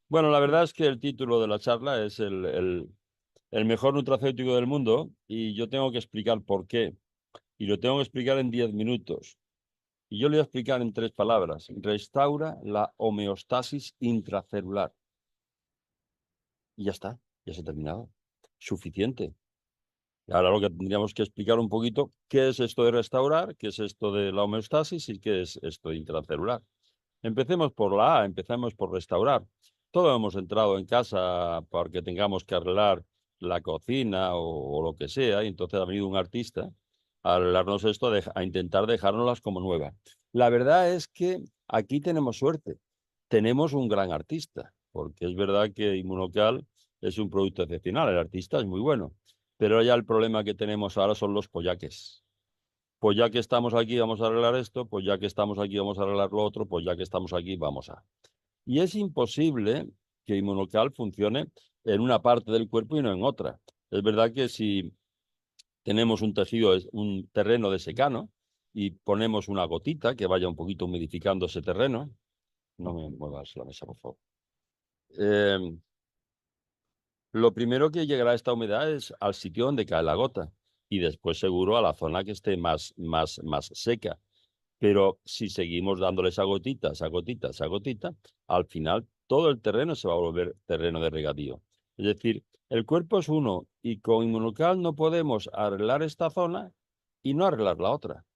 Bueno, la verdad es que el título de la charla es el mejor nutracéutico del mundo y yo tengo que explicar por qué. Y lo tengo que explicar en 10 minutos. Y yo le voy a explicar en 3 palabras. Restaura la homeostasis intracelular. Y ya está, ya se ha terminado. Suficiente. Y ahora lo que tendríamos que explicar un poquito qué es esto de restaurar, qué es esto de la homeostasis y qué es esto de intracelular. Empecemos por la A, empecemos por restaurar. Todos hemos entrado en casa porque tengamos que arreglar la cocina o lo que sea, y entonces ha venido un artista a arreglarnos esto, a intentar dejárnoslas como nuevas. La verdad es que aquí tenemos suerte. Tenemos un gran artista, porque es verdad que Inmunocal es un producto excepcional, el artista es muy bueno, pero ya el problema que tenemos ahora son los pollaques. Pues ya que estamos aquí, vamos a arreglar esto, pues ya que estamos aquí, vamos a arreglar lo otro, pues ya que estamos aquí, vamos a. Y es imposible que Inmunocal funcione en una parte del cuerpo y no en otra. Es verdad que si tenemos un tejido, un terreno de secano, y ponemos una gotita que vaya un poquito humidificando ese terreno, no me muevas la mesa, por favor. Eh, lo primero que llegará esta humedad es al sitio donde cae la gota y después seguro a la zona que esté más seca. Pero si seguimos dándole esa gotita, esa gotita, esa gotita, al final todo el terreno se va a volver terreno de regadío. Es decir, el cuerpo es uno y con Inmunocal no podemos arreglar esta zona y no arreglar la otra.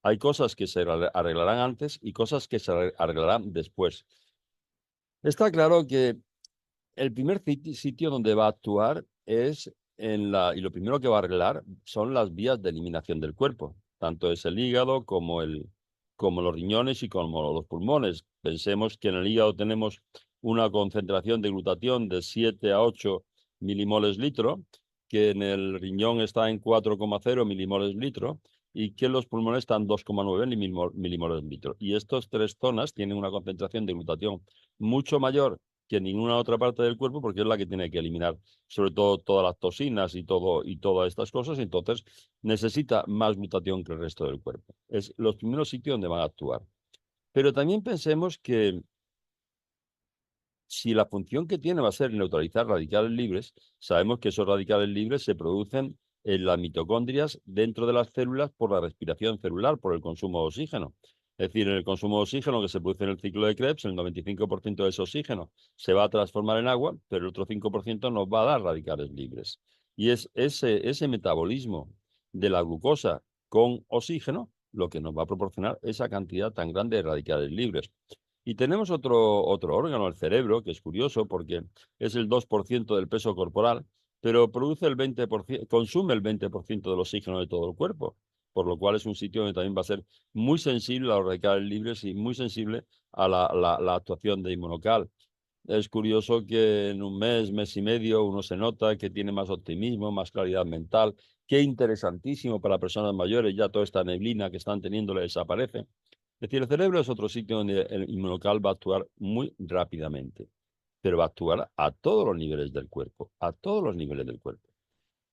Hay cosas que se arreglarán antes y cosas que se arreglarán después. Está claro que el primer sitio donde va a actuar es y lo primero que va a arreglar son las vías de eliminación del cuerpo. Tanto es el hígado como los riñones y como los pulmones. Pensemos que en el hígado tenemos una concentración de glutatión de 7 a 8 milimoles litro, que en el riñón está en 4,0 milimoles litro y que en los pulmones están 2,9 milimoles litro. Y estas 3 zonas tienen una concentración de glutatión mucho mayor que ninguna otra parte del cuerpo, porque es la que tiene que eliminar, sobre todo todas las toxinas y todas estas cosas, entonces necesita más glutatión que el resto del cuerpo. Es los primeros sitios donde van a actuar. Pero también pensemos que si la función que tiene va a ser neutralizar radicales libres, sabemos que esos radicales libres se producen en las mitocondrias dentro de las células por la respiración celular, por el consumo de oxígeno. Es decir, en el consumo de oxígeno que se produce en el ciclo de Krebs, el 95% de ese oxígeno se va a transformar en agua, pero el otro 5% nos va a dar radicales libres. Y es ese metabolismo de la glucosa con oxígeno lo que nos va a proporcionar esa cantidad tan grande de radicales libres. Y tenemos otro órgano, el cerebro, que es curioso porque es el 2% del peso corporal, pero produce el 20%, consume el 20% del oxígeno de todo el cuerpo, por lo cual es un sitio donde también va a ser muy sensible a los radicales libres y muy sensible a la actuación de Inmunocal. Es curioso que en un mes y medio, uno se nota que tiene más optimismo, más claridad mental. Qué interesantísimo para personas mayores, ya toda esta neblina que están teniendo le desaparece. Es decir, el cerebro es otro sitio donde el inmunocal va a actuar muy rápidamente, pero va a actuar a todos los niveles del cuerpo, a todos los niveles del cuerpo.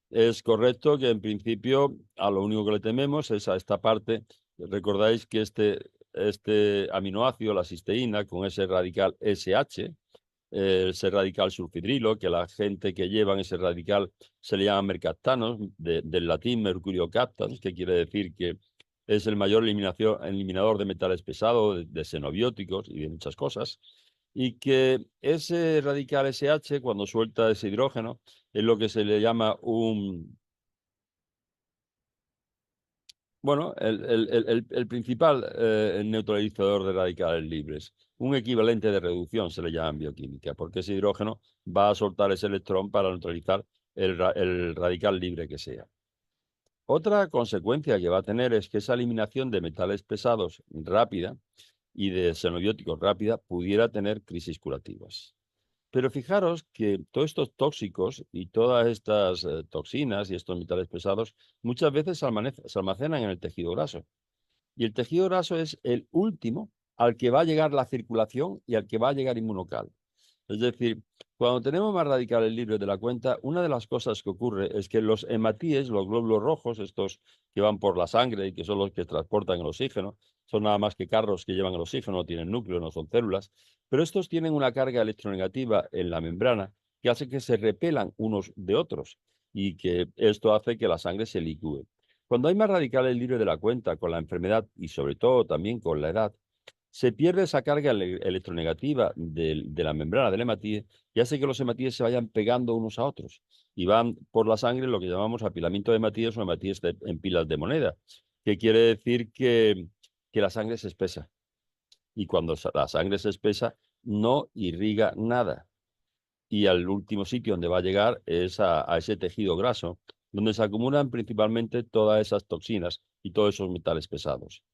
Es correcto que en principio a lo único que le tememos es a esta parte. Recordáis que este aminoácido, la cisteína, con ese radical SH, ese radical sulfidrilo, que la gente que llevan ese radical se le llama mercaptanos, del latín mercurio captans, que quiere decir que es el mayor eliminador de metales pesados, de xenobióticos y de muchas cosas, y que ese radical SH, cuando suelta ese hidrógeno, es lo que se le llama bueno, el principal neutralizador de radicales libres, un equivalente de reducción se le llama en bioquímica, porque ese hidrógeno va a soltar ese electrón para neutralizar el radical libre que sea. Otra consecuencia que va a tener es que esa eliminación de metales pesados rápida y de xenobióticos rápida pudiera tener crisis curativas. Pero fijaros que todos estos tóxicos y todas estas toxinas y estos metales pesados muchas veces se almacenan en el tejido graso. Y el tejido graso es el último al que va a llegar la circulación y al que va a llegar inmunocal. Es decir, cuando tenemos más radicales libres de la cuenta, una de las cosas que ocurre es que los hematíes, los glóbulos rojos, estos que van por la sangre y que son los que transportan el oxígeno, son nada más que carros que llevan el oxígeno, no tienen núcleo, no son células, pero estos tienen una carga electronegativa en la membrana que hace que se repelan unos de otros y que esto hace que la sangre se licúe. Cuando hay más radicales libres de la cuenta con la enfermedad y sobre todo también con la edad, se pierde esa carga electronegativa de la membrana del hematíes y hace que los hematíes se vayan pegando unos a otros y van por la sangre lo que llamamos apilamiento de hematíes o hematíes en pilas de moneda, que quiere decir que la sangre se espesa. Y cuando la sangre se espesa, no irriga nada. Y al último sitio donde va a llegar es a ese tejido graso, donde se acumulan principalmente todas esas toxinas y todos esos metales pesados.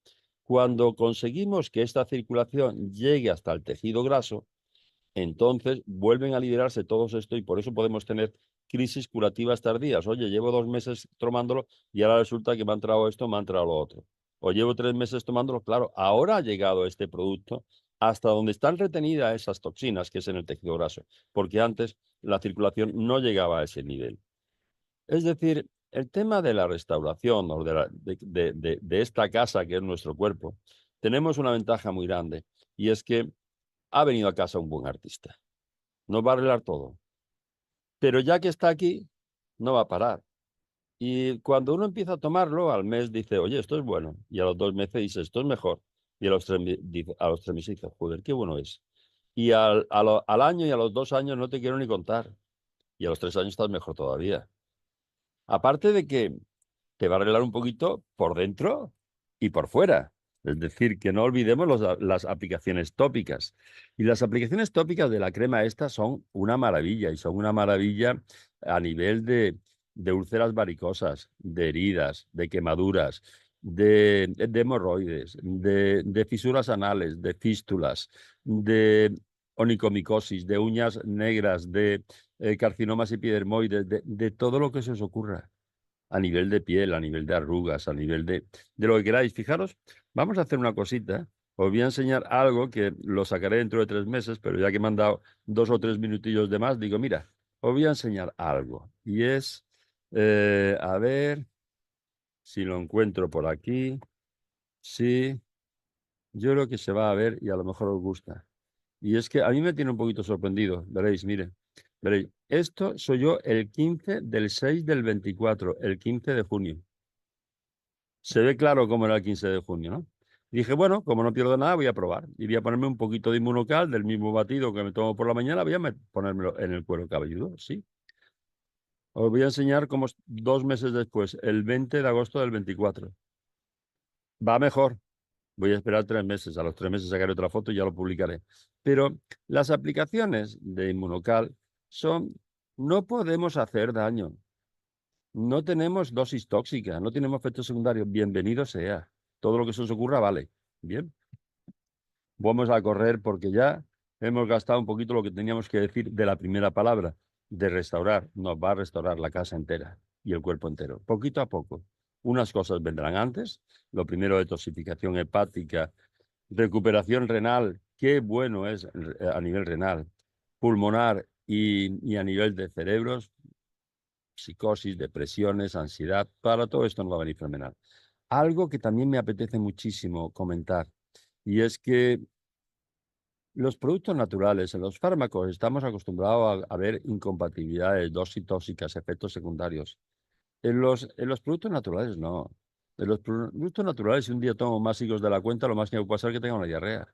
Cuando conseguimos que esta circulación llegue hasta el tejido graso, entonces vuelven a liberarse todos esto y por eso podemos tener crisis curativas tardías. Oye, llevo 2 meses tomándolo y ahora resulta que me ha entrado esto, me ha entrado lo otro. O llevo 3 meses tomándolo, claro, ahora ha llegado este producto hasta donde están retenidas esas toxinas, que es en el tejido graso, porque antes la circulación no llegaba a ese nivel. Es decir, el tema de la restauración o de esta casa que es nuestro cuerpo, tenemos una ventaja muy grande y es que ha venido a casa un buen artista. Nos va a arreglar todo. Pero ya que está aquí, no va a parar. Y cuando uno empieza a tomarlo, al mes dice, oye, esto es bueno. Y a los 2 meses dice, esto es mejor. Y a los 3 meses dice, joder, qué bueno es. Y al año y a los 2 años no te quiero ni contar. Y a los 3 años estás mejor todavía. Aparte de que te va a arreglar un poquito por dentro y por fuera. Es decir, que no olvidemos las aplicaciones tópicas. Y las aplicaciones tópicas de la crema esta son una maravilla y son una maravilla a nivel de úlceras varicosas, de heridas, de quemaduras, de hemorroides, de fisuras anales, de fístulas, de onicomicosis, de uñas negras, de carcinomas epidermoides, de todo lo que se os ocurra a nivel de piel, a nivel de arrugas, a nivel de lo que queráis. Fijaros, vamos a hacer una cosita. Os voy a enseñar algo que lo sacaré dentro de 3 meses, pero ya que me han dado 2 o 3 minutillos de más, digo, mira, os voy a enseñar algo. Y es, a ver si lo encuentro por aquí. Sí, yo creo que se va a ver y a lo mejor os gusta. Y es que a mí me tiene un poquito sorprendido. Veréis, mire. Veréis, esto soy yo el 15/6/24, el 15 de junio. Se ve claro cómo era el 15 de junio, ¿no? Dije, bueno, como no pierdo nada, voy a probar. Y voy a ponerme un poquito de Inmunocal del mismo batido que me tomo por la mañana, voy a ponérmelo en el cuero cabelludo, sí. Os voy a enseñar cómo 2 meses después, el 20 de agosto del 24. Va mejor. Voy a esperar 3 meses. A los 3 meses sacaré otra foto y ya lo publicaré. Pero las aplicaciones de Inmunocal son, no podemos hacer daño. No tenemos dosis tóxica, no tenemos efectos secundarios. Bienvenido sea. Todo lo que se os ocurra vale. Bien. Vamos a correr porque ya hemos gastado un poquito lo que teníamos que decir de la primera palabra, de restaurar. Nos va a restaurar la casa entera y el cuerpo entero, poquito a poco. Unas cosas vendrán antes. Lo primero, detoxificación hepática, recuperación renal. Qué bueno es a nivel renal, pulmonar y a nivel de cerebros, psicosis, depresiones, ansiedad. Para todo esto nos va a venir fenomenal. Algo que también me apetece muchísimo comentar, y es que los productos naturales, en los fármacos, estamos acostumbrados a ver incompatibilidades, dosis tóxicas, efectos secundarios. En los productos naturales, no. En los productos naturales, si un día tomo más higos de la cuenta, lo más que me puede pasar es que tenga una diarrea.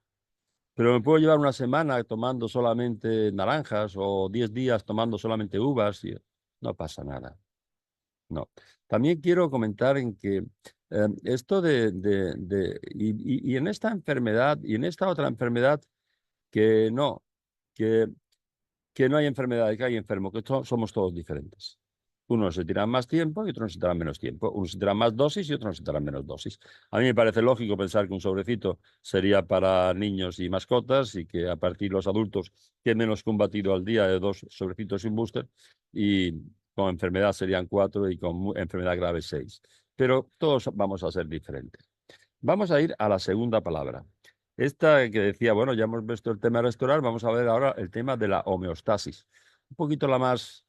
Pero me puedo llevar una semana tomando solamente naranjas o 10 días tomando solamente uvas y no pasa nada. No. También quiero comentar en que esto y en esta enfermedad y en esta otra enfermedad, que no, que, que no hay enfermedad, que hay enfermo, que somos todos diferentes. Unos se tiran más tiempo y otros necesitarán menos tiempo. Unos se tiran más dosis y otros necesitarán menos dosis. A mí me parece lógico pensar que un sobrecito sería para niños y mascotas y que a partir de los adultos que menos combatido al día de 2 sobrecitos y un booster y con enfermedad serían 4 y con enfermedad grave 6. Pero todos vamos a ser diferentes. Vamos a ir a la segunda palabra. Esta que decía, bueno, ya hemos visto el tema de restaurar, vamos a ver ahora el tema de la homeostasis. Un poquito la más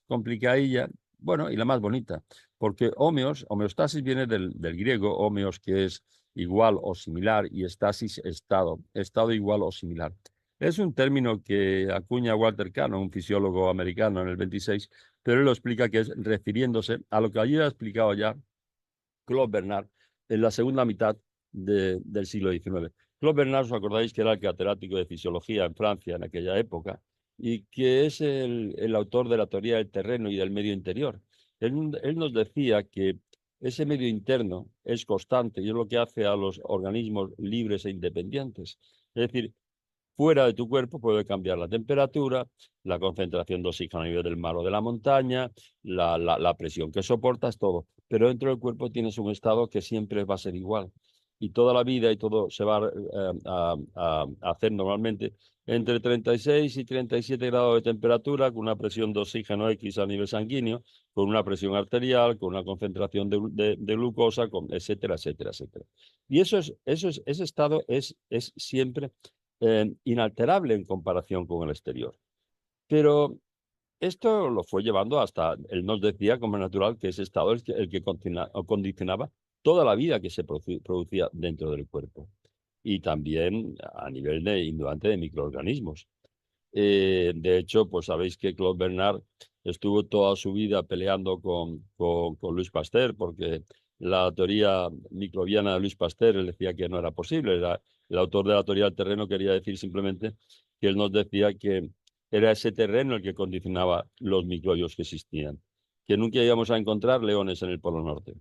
complicadilla, bueno, y la más bonita, porque homeostasis viene del griego, homeos, que es igual o similar y estasis estado, estado igual o similar. Es un término que acuña Walter Cannon, un fisiólogo americano, en el 26, pero él lo explica que es refiriéndose a lo que allí ha explicado ya Claude Bernard en la segunda mitad del siglo XIX. Claude Bernard, os acordáis que era el catedrático de fisiología en Francia en aquella época y que es el autor de la teoría del terreno y del medio interior. Él nos decía que ese medio interno es constante y es lo que hace a los organismos libres e independientes. Es decir, fuera de tu cuerpo puede cambiar la temperatura, la concentración de oxígeno a nivel del mar o de la montaña, la presión que soportas, todo. Pero dentro del cuerpo tienes un estado que siempre va a ser igual. Y toda la vida y todo se va a hacer normalmente entre 36 y 37 grados de temperatura, con una presión de oxígeno X a nivel sanguíneo, con una presión arterial, con una concentración de glucosa, etcétera, etcétera, etcétera. Y ese estado es siempre inalterable en comparación con el exterior. Pero esto lo fue llevando hasta, él nos decía como natural que ese estado es el que condicionaba toda la vida que se producía dentro del cuerpo y también a nivel de indudante de microorganismos. De hecho, pues sabéis que Claude Bernard estuvo toda su vida peleando con Louis Pasteur porque la teoría microbiana de Louis Pasteur él decía que no era posible. El autor de la teoría del terreno quería decir simplemente que él nos decía que era ese terreno el que condicionaba los microbios que existían, que nunca íbamos a encontrar leones en el Polo Norte.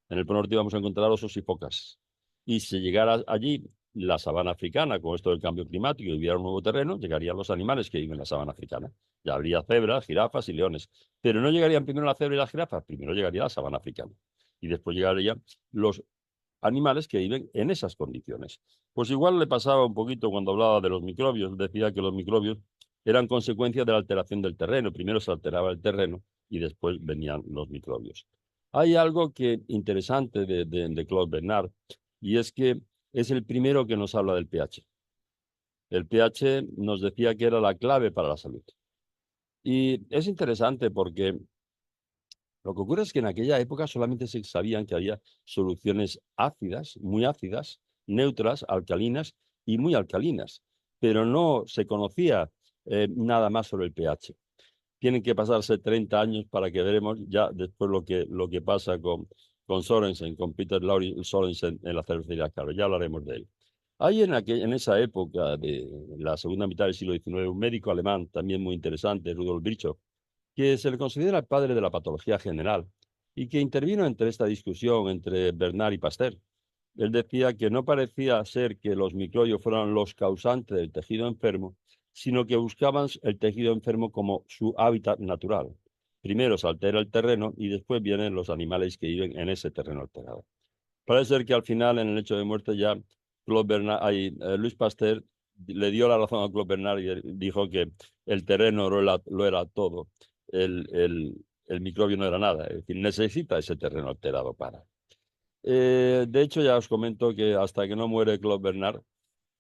En el Polo Norte íbamos a encontrar osos y focas. Y si llegara allí la sabana africana, con esto del cambio climático, y hubiera un nuevo terreno, llegarían los animales que viven en la sabana africana. Ya habría cebras, jirafas y leones. Pero no llegarían primero la cebra y la jirafa, primero llegaría la sabana africana. Y después llegarían los animales que viven en esas condiciones. Pues igual le pasaba un poquito cuando hablaba de los microbios. Decía que los microbios eran consecuencia de la alteración del terreno. Primero se alteraba el terreno y después venían los microbios. Hay algo que interesante de Claude Bernard y es que es el primero que nos habla del pH. El pH nos decía que era la clave para la salud. Y es interesante porque lo que ocurre es que en aquella época solamente se sabían que había soluciones ácidas, muy ácidas, neutras, alcalinas y muy alcalinas, pero no se conocía nada más sobre el pH. Tienen que pasarse 30 años para que veremos ya después lo que pasa con Sorensen, con Peter Sorensen en la cervecería Caro. Ya hablaremos de él. Hay en esa época de la segunda mitad del siglo XIX un médico alemán también muy interesante, Rudolf Virchow, que se le considera el padre de la patología general y que intervino entre esta discusión entre Bernard y Pasteur. Él decía que no parecía ser que los microbios fueran los causantes del tejido enfermo, sino que buscaban el tejido enfermo como su hábitat natural. Primero se altera el terreno y después vienen los animales que viven en ese terreno alterado. Parece ser que al final, en el hecho de muerte, ya Luis Pasteur le dio la razón a Claude Bernard y dijo que el terreno lo era todo, el microbio no era nada, es decir, necesita ese terreno alterado para. De hecho, ya os comento que hasta que no muere Claude Bernard,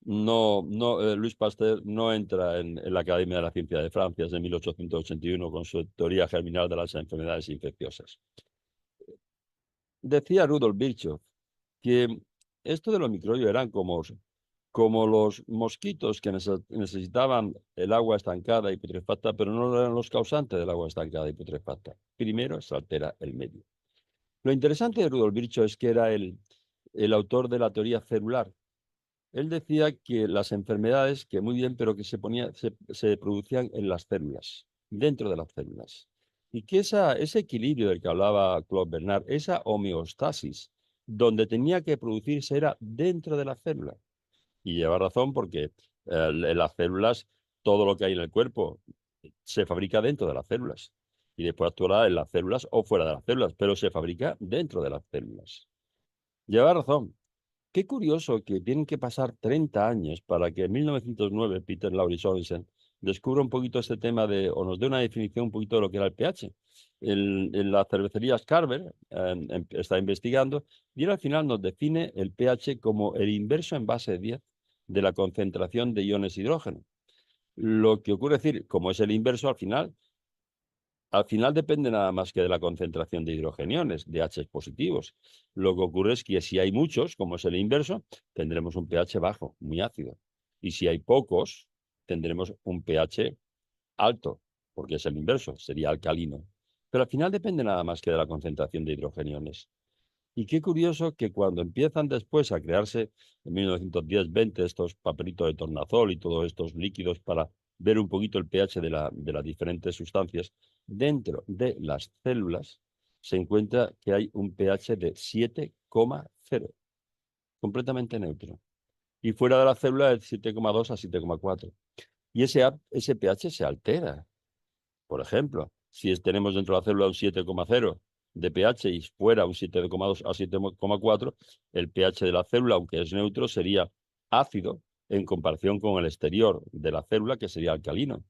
Luis Pasteur no entra en la Academia de la Ciencia de Francia desde 1881 con su teoría germinal de las enfermedades infecciosas. Decía Rudolf Virchow que esto de los microbios eran como los mosquitos que necesitaban el agua estancada y putrefacta, pero no eran los causantes del agua estancada y putrefacta. Primero se altera el medio. Lo interesante de Rudolf Virchow es que era el autor de la teoría celular. Él decía que las enfermedades, que muy bien, pero que se producían en las células, dentro de las células. Y que ese equilibrio del que hablaba Claude Bernard, esa homeostasis, donde tenía que producirse era dentro de la célula. Y lleva razón porque en las células, todo lo que hay en el cuerpo se fabrica dentro de las células. Y después actuará en las células o fuera de las células, pero se fabrica dentro de las células. Lleva razón. Qué curioso que tienen que pasar 30 años para que en 1909 Peter Laurie Sorensen descubra un poquito este tema o nos dé una definición un poquito de lo que era el pH. En las cervecerías Carver está investigando y él al final nos define el pH como el inverso en base 10 de la concentración de iones hidrógeno. Lo que ocurre es decir, como es el inverso al final, Al final depende nada más que de la concentración de hidrogeniones, de H positivos. Lo que ocurre es que si hay muchos, como es el inverso, tendremos un pH bajo, muy ácido. Y si hay pocos, tendremos un pH alto, porque es el inverso, sería alcalino. Pero al final depende nada más que de la concentración de hidrogeniones. Y qué curioso que cuando empiezan después a crearse en 1910-20 estos papelitos de tornasol y todos estos líquidos para ver un poquito el pH de las diferentes sustancias, dentro de las células se encuentra que hay un pH de 7,0, completamente neutro. Y fuera de la célula es 7,2 a 7,4. Y ese pH se altera. Por ejemplo, si tenemos dentro de la célula un 7,0 de pH y fuera un 7,2 a 7,4, el pH de la célula, aunque es neutro, sería ácido en comparación con el exterior de la célula, que sería alcalino.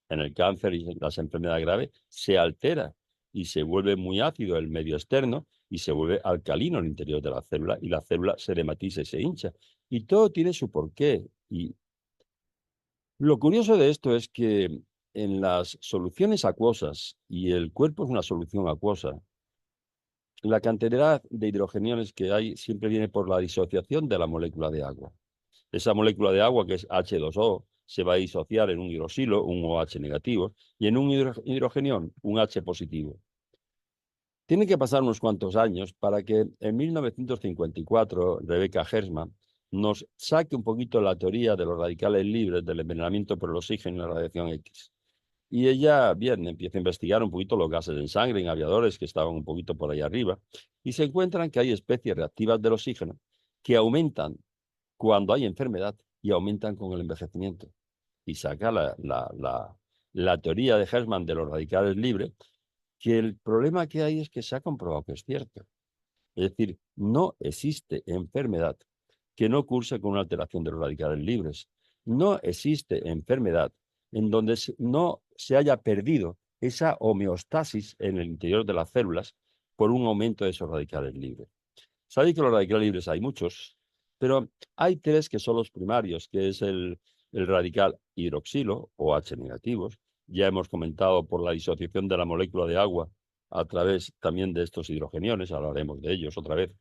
En el cáncer y en las enfermedades graves se altera y se vuelve muy ácido el medio externo y se vuelve alcalino el interior de la célula y la célula se hematiza y se hincha. Y todo tiene su porqué. Y lo curioso de esto es que en las soluciones acuosas, y el cuerpo es una solución acuosa, la cantidad de hidrogeniones que hay siempre viene por la disociación de la molécula de agua. Esa molécula de agua, que es H2O, se va a disociar en un hidroxilo, un OH negativo, y en un hidrogenión, un H positivo. Tiene que pasar unos cuantos años para que en 1954 Rebecca Hersman nos saque un poquito la teoría de los radicales libres del envenenamiento por el oxígeno y la radiación X. Y ella, bien, empieza a investigar un poquito los gases en sangre, en aviadores que estaban un poquito por ahí arriba, y se encuentran que hay especies reactivas del oxígeno que aumentan cuando hay enfermedad y aumentan con el envejecimiento. Y saca la teoría de Hersman de los radicales libres, que el problema que hay es que se ha comprobado que es cierto. Es decir, no existe enfermedad que no curse con una alteración de los radicales libres. No existe enfermedad en donde no se haya perdido esa homeostasis en el interior de las células por un aumento de esos radicales libres. Sabéis que los radicales libres hay muchos, pero hay tres que son los primarios, que es el radical hidroxilo o H negativos. Ya hemos comentado por la disociación de la molécula de agua a través también de estos hidrogeniones, hablaremos de ellos otra vez,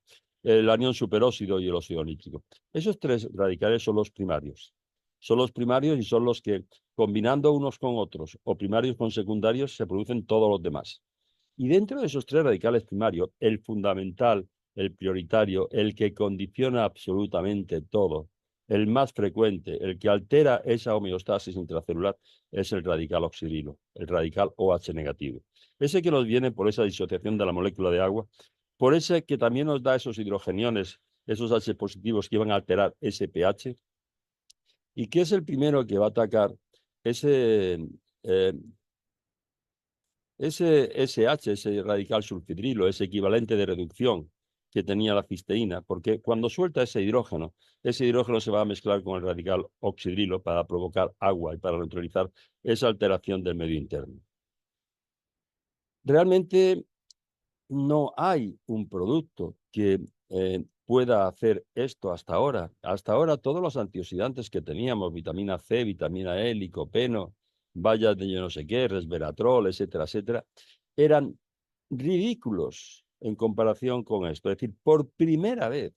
el anión superóxido y el óxido nítrico. Esos tres radicales son los primarios. Son los primarios y son los que, combinando unos con otros o primarios con secundarios, se producen todos los demás. Y dentro de esos tres radicales primarios, el fundamental, el prioritario, el que condiciona absolutamente todo, el más frecuente, el que altera esa homeostasis intracelular, es el radical oxidilo, el radical OH negativo. Ese que nos viene por esa disociación de la molécula de agua, por ese que también nos da esos hidrogeniones, esos H positivos que van a alterar ese pH, y que es el primero que va a atacar ese eh, ese SH, ese radical sulfidrilo, ese equivalente de reducción que tenía la cisteína, porque cuando suelta ese hidrógeno se va a mezclar con el radical oxidrilo para provocar agua y para neutralizar esa alteración del medio interno. Realmente no hay un producto que pueda hacer esto hasta ahora. Hasta ahora todos los antioxidantes que teníamos, vitamina C, vitamina E, licopeno, bayas de yo no sé qué, resveratrol, etcétera, etcétera, eran ridículos en comparación con esto. Es decir, por primera vez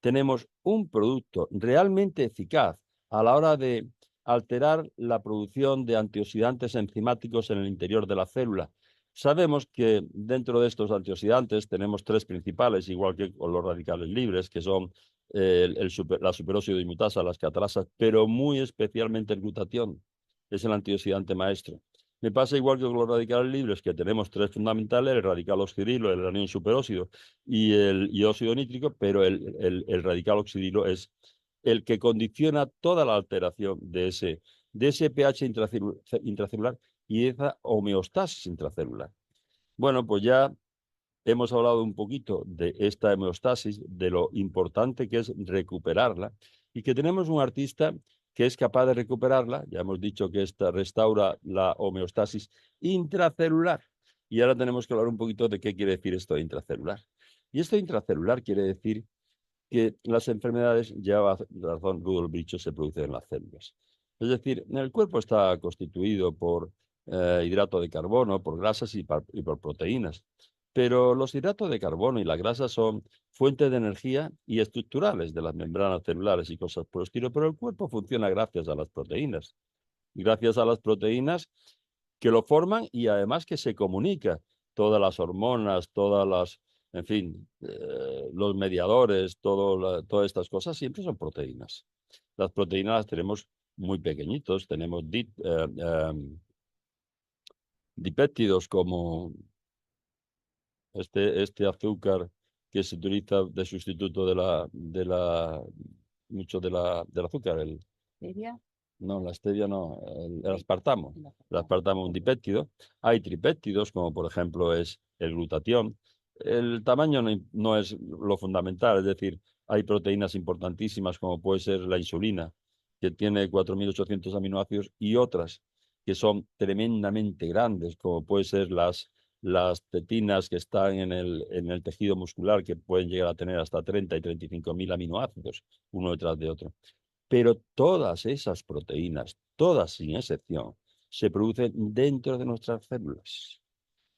tenemos un producto realmente eficaz a la hora de alterar la producción de antioxidantes enzimáticos en el interior de la célula. Sabemos que dentro de estos antioxidantes tenemos tres principales, igual que con los radicales libres, que son la superóxido dismutasa, las catalasas, pero muy especialmente el glutatión, es el antioxidante maestro. Me pasa igual que con los radicales libres, que tenemos tres fundamentales, el radical oxidilo, el anión superóxido y el óxido nítrico, pero el radical oxidilo es el que condiciona toda la alteración de ese pH intracelular y esa homeostasis intracelular. Bueno, pues ya hemos hablado un poquito de esta homeostasis, de lo importante que es recuperarla y que tenemos un artista que es capaz de recuperarla. Ya hemos dicho que esta restaura la homeostasis intracelular. Y ahora tenemos que hablar un poquito de qué quiere decir esto de intracelular. Y esto intracelular quiere decir que las enfermedades, lleva razón Rudolf Virchow, se producen en las células. Es decir, el cuerpo está constituido por hidrato de carbono, por grasas y por proteínas. Pero los hidratos de carbono y las grasas son fuentes de energía y estructurales de las membranas celulares y cosas por el estilo, pero el cuerpo funciona gracias a las proteínas. Gracias a las proteínas que lo forman y además que se comunica. Todas las hormonas, todas las, en fin, los mediadores, todas estas cosas siempre son proteínas. Las proteínas las tenemos muy pequeñitos, tenemos dipéptidos como este azúcar que se utiliza de sustituto mucho del azúcar, ¿Stevia? no, la stevia no, el aspartamo. El aspartamo es un dipéptido. Hay tripéptidos, como por ejemplo es el glutatión. El tamaño no es lo fundamental, es decir, hay proteínas importantísimas como puede ser la insulina, que tiene 4.800 aminoácidos, y otras que son tremendamente grandes, como puede ser las pectinas que están en el tejido muscular, que pueden llegar a tener hasta 30 y 35.000 aminoácidos, uno detrás de otro. Pero todas esas proteínas, todas sin excepción, se producen dentro de nuestras células.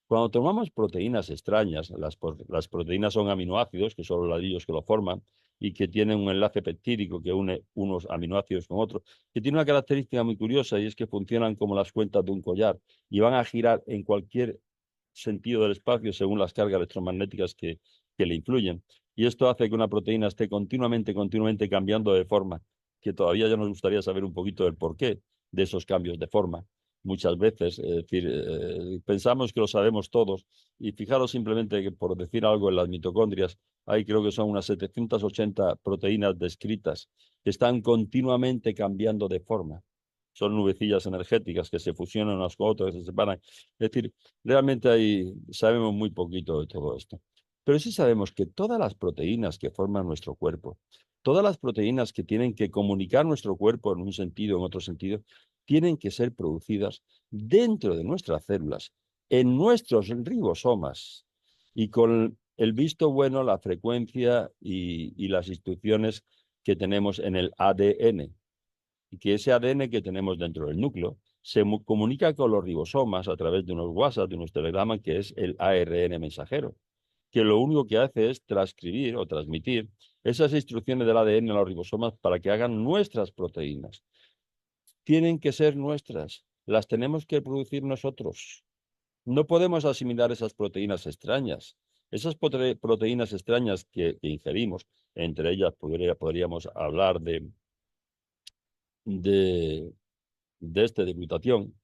Cuando tomamos proteínas extrañas, las proteínas son aminoácidos, que son los ladrillos que lo forman, y que tienen un enlace peptídico que une unos aminoácidos con otros, que tiene una característica muy curiosa, y es que funcionan como las cuentas de un collar y van a girar en cualquier sentido del espacio según las cargas electromagnéticas que le influyen. Y esto hace que una proteína esté continuamente cambiando de forma, que todavía ya nos gustaría saber un poquito del porqué de esos cambios de forma. Muchas veces, es decir, pensamos que lo sabemos todos, y fijaros simplemente que, por decir algo, en las mitocondrias hay, creo que son unas 780 proteínas descritas que están continuamente cambiando de forma. Son nubecillas energéticas que se fusionan unas con otras, que se separan. Es decir, realmente sabemos muy poquito de todo esto. Pero sí sabemos que todas las proteínas que forman nuestro cuerpo, todas las proteínas que tienen que comunicar nuestro cuerpo en un sentido o en otro sentido, tienen que ser producidas dentro de nuestras células, en nuestros ribosomas, y con el visto bueno, la frecuencia y las instrucciones que tenemos en el ADN. Y que ese ADN que tenemos dentro del núcleo se comunica con los ribosomas a través de unos WhatsApp, de unos telegramas, que es el ARN mensajero, que lo único que hace es transcribir o transmitir esas instrucciones del ADN a los ribosomas para que hagan nuestras proteínas. Tienen que ser nuestras, las tenemos que producir nosotros. No podemos asimilar esas proteínas extrañas. Esas proteínas extrañas que ingerimos, entre ellas podríamos hablar de, de glutatión,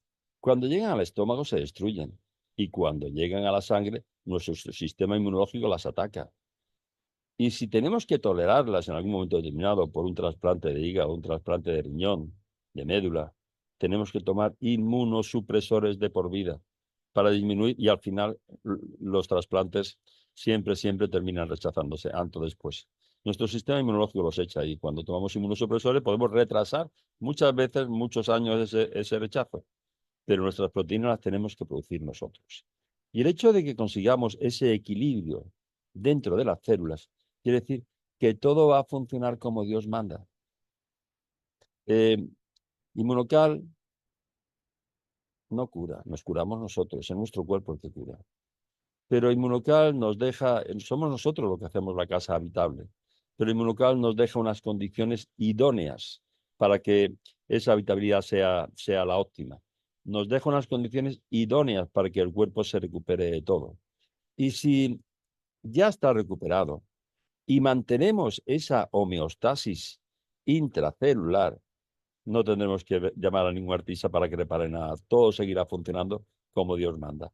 cuando llegan al estómago se destruyen, y cuando llegan a la sangre, nuestro sistema inmunológico las ataca. Y si tenemos que tolerarlas en algún momento determinado por un trasplante de hígado, un trasplante de riñón, de médula, tenemos que tomar inmunosupresores de por vida para disminuir, y al final los trasplantes siempre terminan rechazándose antes o después. Nuestro sistema inmunológico los echa, y cuando tomamos inmunosupresores podemos retrasar muchas veces, muchos años, ese rechazo, pero nuestras proteínas las tenemos que producir nosotros. Y el hecho de que consigamos ese equilibrio dentro de las células quiere decir que todo va a funcionar como Dios manda. Inmunocal no cura, nos curamos nosotros, es nuestro cuerpo el que cura. Pero Inmunocal nos deja, somos nosotros los que hacemos la casa habitable, pero Inmunocal nos deja unas condiciones idóneas para que esa habitabilidad sea la óptima. Nos deja unas condiciones idóneas para que el cuerpo se recupere de todo. Y si ya está recuperado y mantenemos esa homeostasis intracelular, no tendremos que llamar a ningún artista para que repare nada. Todo seguirá funcionando como Dios manda.